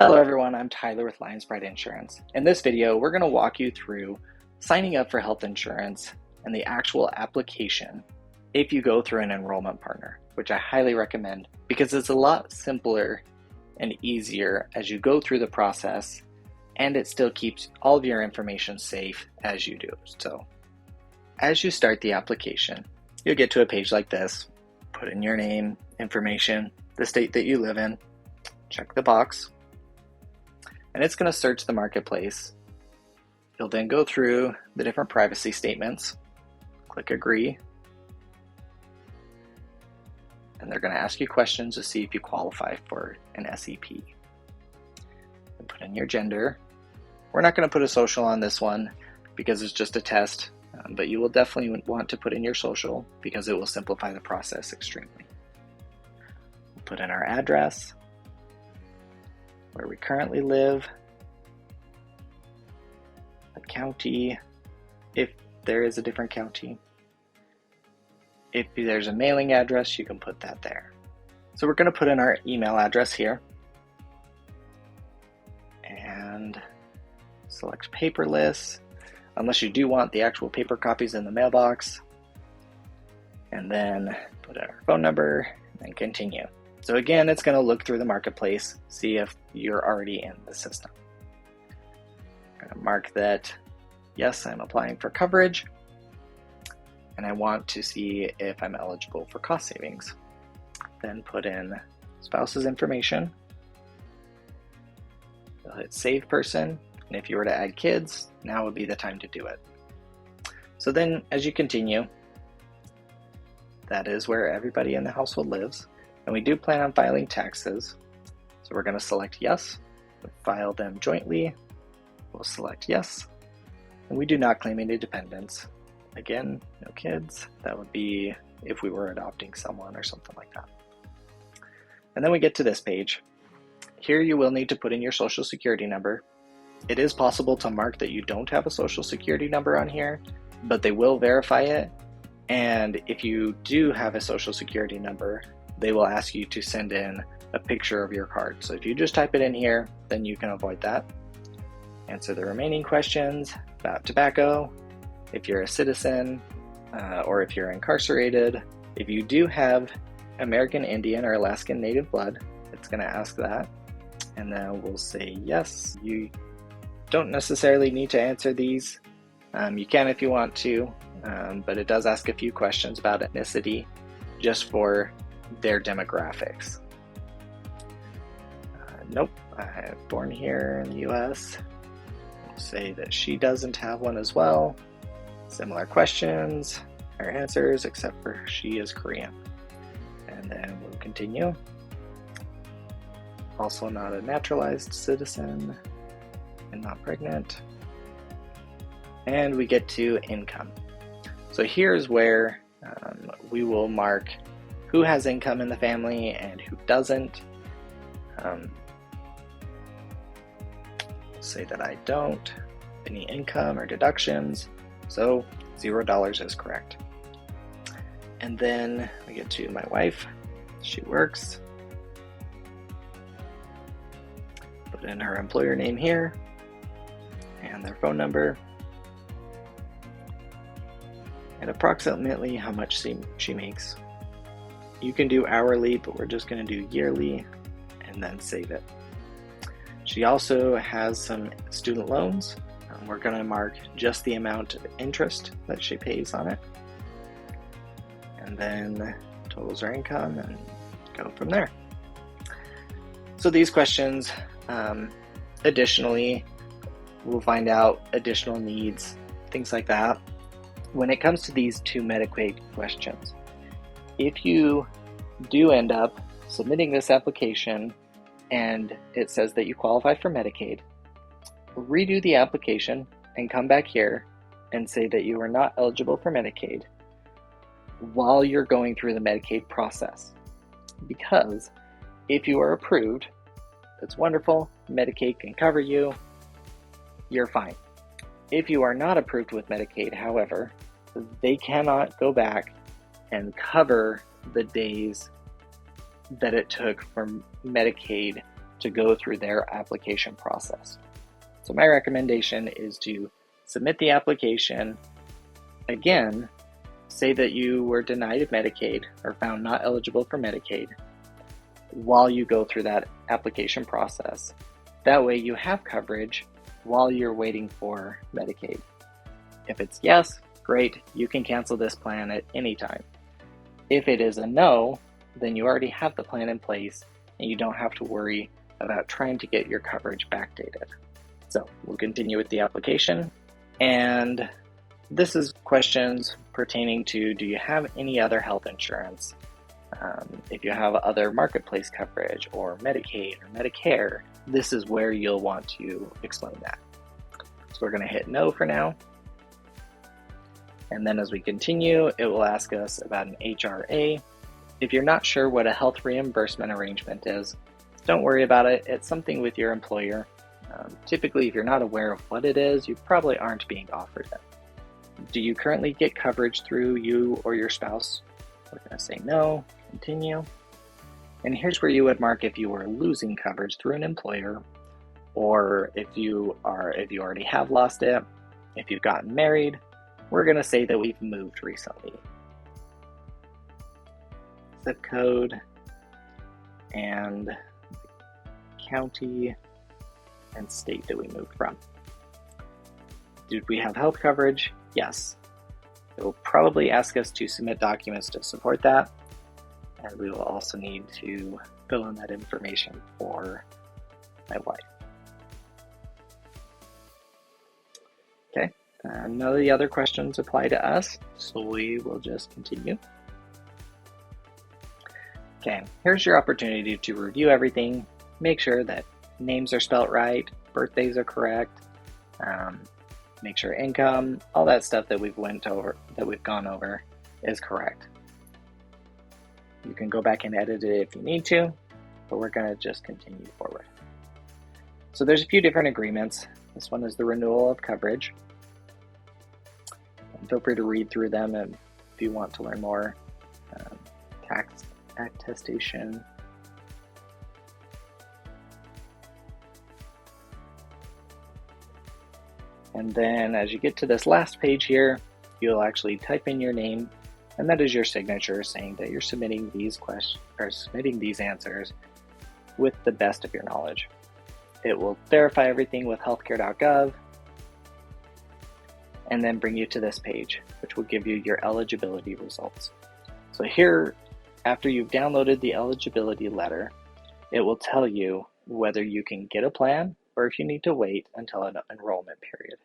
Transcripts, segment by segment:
Hello everyone, I'm Tyler with Lions Pride Insurance. In this video, we're going to walk you through signing up for health insurance and the actual application if you go through an enrollment partner, which I highly recommend because it's a lot simpler and easier as you go through the process, and it still keeps all of your information safe as you do. So as you start the application, you'll get to a page like this. Put in your name, information, the state that you live in, check the box, and it's going to search the marketplace. You'll then go through the different privacy statements, click agree, and they're going to ask you questions to see if you qualify for an SEP. And put in your gender. We're not going to put a social on this one because it's just a test, but you will definitely want to put in your social because it will simplify the process extremely. We'll put in our address, where we currently live, a county, if there is a different county. If there's a mailing address, you can put that there. So we're going to put in our email address here and select paperless, unless you do want the actual paper copies in the mailbox, and then put in our phone number and continue. So again, it's going to look through the marketplace, see if you're already in the system. I'm going to mark that, yes, I'm applying for coverage, and I want to see if I'm eligible for cost savings. Then put in spouse's information. You'll hit save person, and if you were to add kids, now would be the time to do it. So then as you continue, that is where everybody in the household lives. And we do plan on filing taxes, so we're going to select yes. We'll file them jointly. We'll select yes. And we do not claim any dependents. Again, no kids. That would be if we were adopting someone or something like that. And then we get to this page. Here you will need to put in your social security number. It is possible to mark that you don't have a social security number on here, but they will verify it. And if you do have a social security number, they will ask you to send in a picture of your card. So if you just type it in here, then you can avoid that. Answer the remaining questions about tobacco, if you're a citizen, or if you're incarcerated. If you do have American Indian or Alaskan Native blood, it's going to ask that. And then we'll say yes. You don't necessarily need to answer these. You can if you want to, but it does ask a few questions about ethnicity just for their demographics. Nope, I'm born here in the US. We'll say that she doesn't have one as well. Similar questions, her answers, except for she is Korean. And then we'll continue. Also not a naturalized citizen and not pregnant. And we get to income. So here's where we will mark who has income in the family and who doesn't. Say that I don't. Any income or deductions. So $0 is correct. And then we get to my wife. She works. Put in her employer name here and their phone number. And approximately how much she makes. You can do hourly, but we're just going to do yearly and then save it. She also has some student loans. We're going to mark just the amount of interest that she pays on it. And then totals her income and go from there. So these questions, additionally, we'll find out additional needs, things like that. When it comes to these two Medicaid questions, if you do end up submitting this application and it says that you qualify for Medicaid, redo the application and come back here and say that you are not eligible for Medicaid while you're going through the Medicaid process. Because if you are approved, that's wonderful, Medicaid can cover you, you're fine. If you are not approved with Medicaid, however, they cannot go back and cover the days that it took for Medicaid to go through their application process. So my recommendation is to submit the application. Again, say that you were denied Medicaid or found not eligible for Medicaid while you go through that application process. That way you have coverage while you're waiting for Medicaid. If it's yes, great, you can cancel this plan at any time. If it is a no, then you already have the plan in place and you don't have to worry about trying to get your coverage backdated. So we'll continue with the application. And this is questions pertaining to, do you have any other health insurance? If you have other marketplace coverage or Medicaid or Medicare, this is where you'll want to explain that. So we're going to hit no for now. And then as we continue, it will ask us about an HRA. If you're not sure what a health reimbursement arrangement is, don't worry about it. It's something with your employer. Typically, if you're not aware of what it is, you probably aren't being offered it. Do you currently get coverage through you or your spouse? We're going to say no, continue. And here's where you would mark if you were losing coverage through an employer, or if you already have lost it, if you've gotten married. We're going to say that we've moved recently. Zip code and county and state that we moved from. Did we have health coverage? Yes. It will probably ask us to submit documents to support that, and we will also need to fill in that information for my wife. Okay, none of the other questions apply to us, so we will just continue. Okay, here's your opportunity to review everything, make sure that names are spelt right, birthdays are correct, make sure income, all that stuff that we've gone over is correct. You can go back and edit it if you need to, but we're going to just continue forward. So there's a few different agreements. This one is the renewal of coverage. And feel free to read through them if you want to learn more. Tax attestation. And then as you get to this last page here, you'll actually type in your name, and that is your signature saying that you're submitting these questions or submitting these answers with the best of your knowledge. It will verify everything with healthcare.gov and then bring you to this page, which will give you your eligibility results. So here, after you've downloaded the eligibility letter, it will tell you whether you can get a plan or if you need to wait until an enrollment period.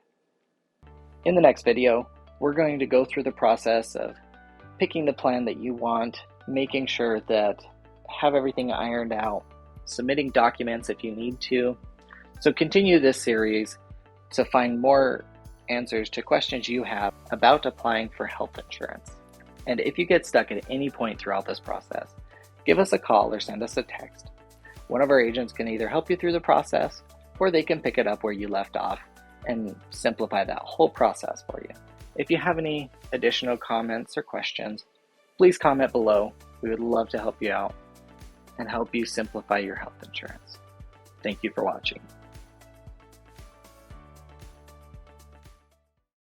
In the next video, we're going to go through the process of picking the plan that you want, making sure that have everything ironed out, submitting documents if you need to. So continue this series to find more answers to questions you have about applying for health insurance. And if you get stuck at any point throughout this process, give us a call or send us a text. One of our agents can either help you through the process or they can pick it up where you left off and simplify that whole process for you. If you have any additional comments or questions, please comment below. We would love to help you out and help you simplify your health insurance. Thank you for watching.